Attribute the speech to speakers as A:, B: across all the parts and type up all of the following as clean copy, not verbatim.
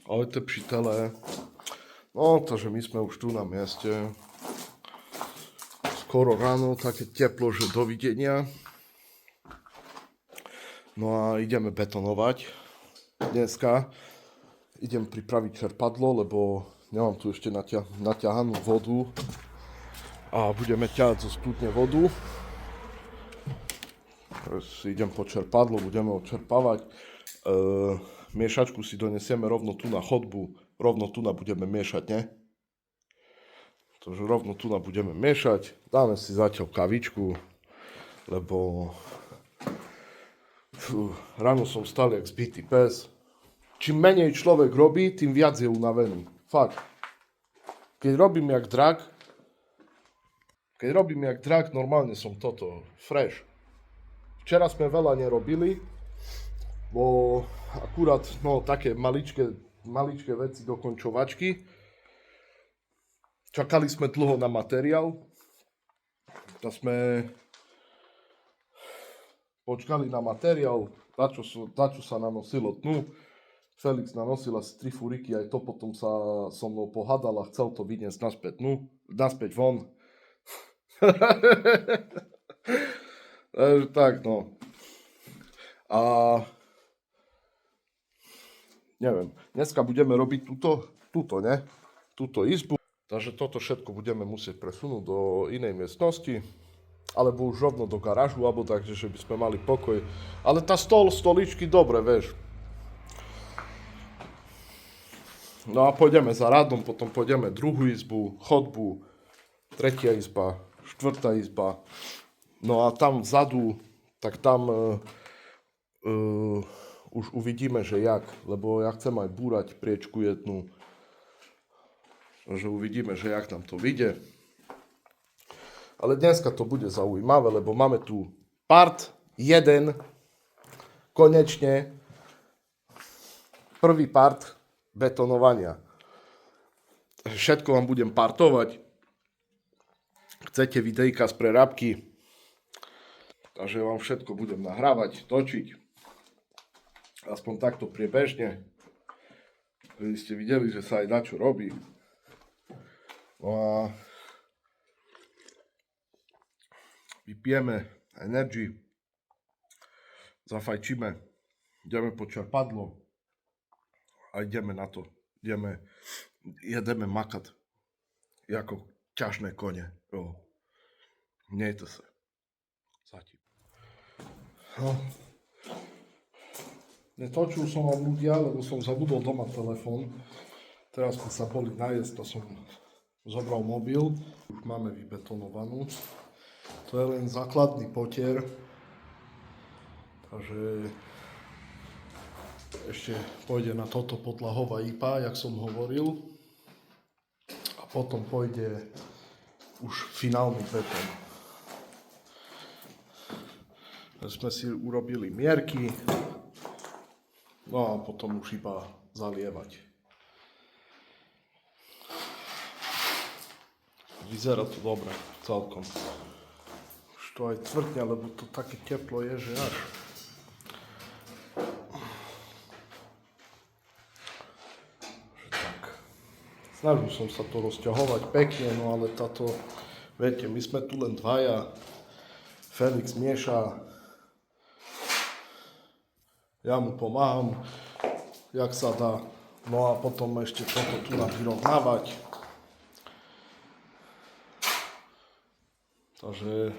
A: Ahojte přítele. No, takže my sme už tu na mieste. Skoro ráno, také teplo, že dovidenia. No a ideme betonovať. Dneska idem pripraviť čerpadlo, lebo nemám tu ešte naťahanú vodu. A budeme ťahať zo studne vodu. Idem po čerpadlo, budeme odčerpávať. Miešačku si donesieme rovno tu na chodbu, rovno tu na budeme miešať, ne? Takže rovno tu na budeme miešať, dáme si zatiaľ kavičku, lebo ráno som stal jak zbitý pes. Čím menej človek robí, tým viac je unavený. Fakt. Keď robím jak drak, normálne som toto, fresh. Včera sme veľa nerobili, bo akurát, no, také maličké veci dokončovačky. Čakali sme dlho na materiál. Tak sme počkali na materiál, dačo sa nanosilo dnu. Felix nanosil asi 3 furiky, aj to potom sa so mnou pohádal a chcel to vyniesť naspäť von. Takže tak, no. A neviem, dneska budeme robiť túto izbu. Takže toto všetko budeme musieť presunúť do inej miestnosti. Alebo už rovno do garážu, alebo tak, že by sme mali pokoj. Ale tá stoličky dobre, vieš. No a pôjdeme za radom, potom pôjdeme druhú izbu, chodbu, tretia izba, štvrtá izba. No a tam vzadu, tak tam už uvidíme, že jak, lebo ja chcem aj búrať priečku jednu. Takže uvidíme, že jak nám to vyjde. Ale dneska to bude zaujímavé, lebo máme tu part 1, konečne prvý part betonovania. Všetko vám budem partovať. Chcete videjka z prerábky, takže vám všetko budem nahrávať, točiť. Aspoň takto priebežne. Vy ste videli, že sa aj dačo robí. No a vypijeme energy, zafajčíme, ideme po čerpadlo a ideme na to. Jedeme makať ako ťažné kone. Jo. Mějte se. Zatím. No. Netočil som vám ľudia, lebo som zabudol doma telefón. Teraz sme sa boli najesť, to som zobral mobil. Už máme vybetonovanú. To je len základný potier. Takže ešte pôjde na toto podlahová IPA, jak som hovoril. A potom pôjde už finálny betón. Sme si urobili mierky. No a potom už iba zalievať. Vyzerá to dobre, celkom. Už to aj tvrdne, lebo to také teplo je, že až. Tak. Snažil som sa to rozťahovať pekne, no ale táto, viete, my sme tu len dvaja. Felix mieša. Ja mu pomáham, jak sa dá. No a potom ešte toto tu vyrovnávať. Takže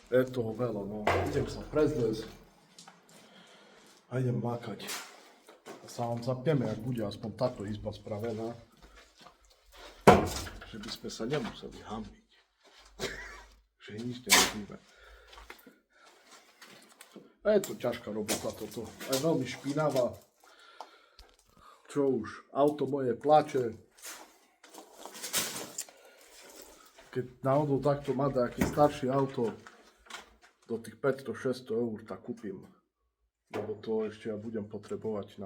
A: je toho veľa, no. Idem sa prezliecť a idem makať. A sa vám zapneme, ak bude aspoň táto izba spravená. Že by sme sa nemuseli hambiť. Že nič nerobíme. A je to ťažká robota toto. Aj veľmi špinavá. Čo už, auto moje plače. Keď náhodou takto má nejaké staršie auto do tých 500-600 eur, tak kúpim. Lebo to ešte ja budem potrebovať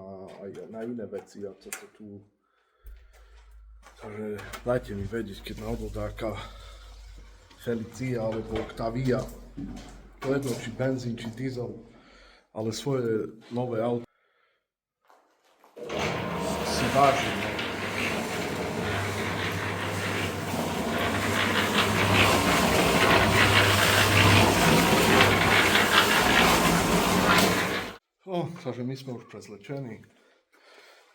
A: aj na iné veci a toto tu. Takže dajte mi vedieť, keď náhodou taká Felicia alebo Octavia. To jedno, či benzín, či diesel, ale svoje nové auto si váži. Takže my sme už prezlečení.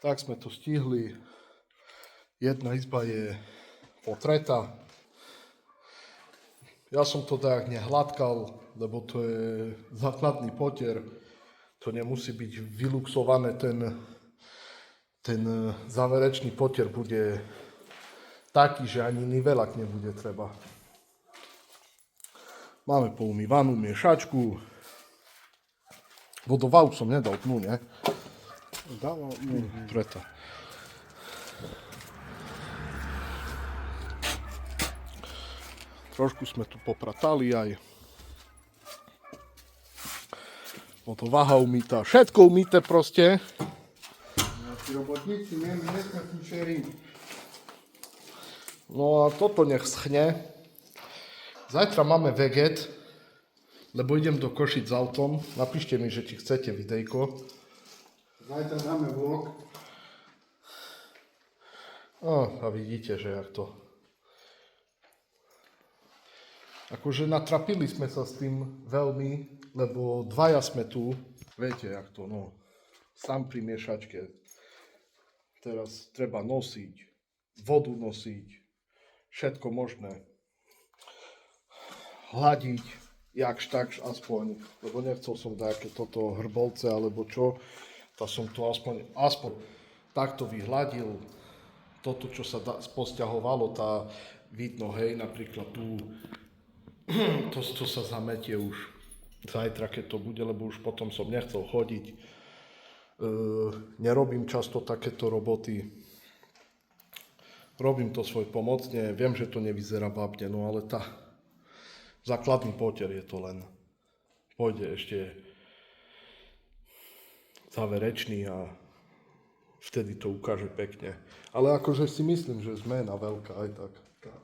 A: Tak sme to stihli. Jedna izba je potretá. Ja som to tak nehladkal, lebo to je základný potier. To nemusí byť vyluxované, ten záverečný potier bude taký, že ani nivelak nebude treba. Máme poumývanú miešačku. Vodovalu som nedal dnu, ne?
B: Dával,
A: Preto. Trošku sme tu popratali aj. Vodovaha umýta, všetko umýte proste.
B: Tí robotníci, my sme kušeri.
A: No a toto nech schne. Zajtra máme veget, lebo idem do Košic s autom. Napíšte mi, že či chcete videjko.
B: Zajtra dáme vlog.
A: A vidíte, že jak to. Akože natrapili sme sa s tým veľmi, lebo dvaja sme tu. Viete, jak to, no. Sám pri miešačke. Teraz treba nosiť, vodu nosiť, všetko možné. Hľadiť, jakž takž aspoň, lebo nechcel som také toto hrbolce alebo čo, tak som to aspoň takto vyhľadil. Toto, čo sa posťahovalo, tá vidno, hej, napríklad tu, to sa zametie už zajtra, keď to bude, lebo už potom som nechcel chodiť. Nerobím často takéto roboty. Robím to svoj pomocne, viem, že to nevyzerá bábne, no ale základný potier je to len. Pôjde ešte záverečný a vtedy to ukáže pekne. Ale akože si myslím, že zmena veľká aj tak.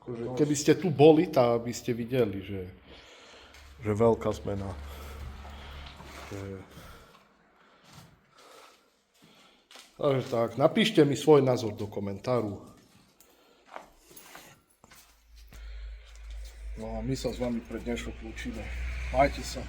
A: Akože, keby ste tu boli, tak by ste videli, že veľká zmena. Takže tak, napíšte mi svoj názor do komentáru. No a my sa s vami pre dnešok lúčime. Majte sa.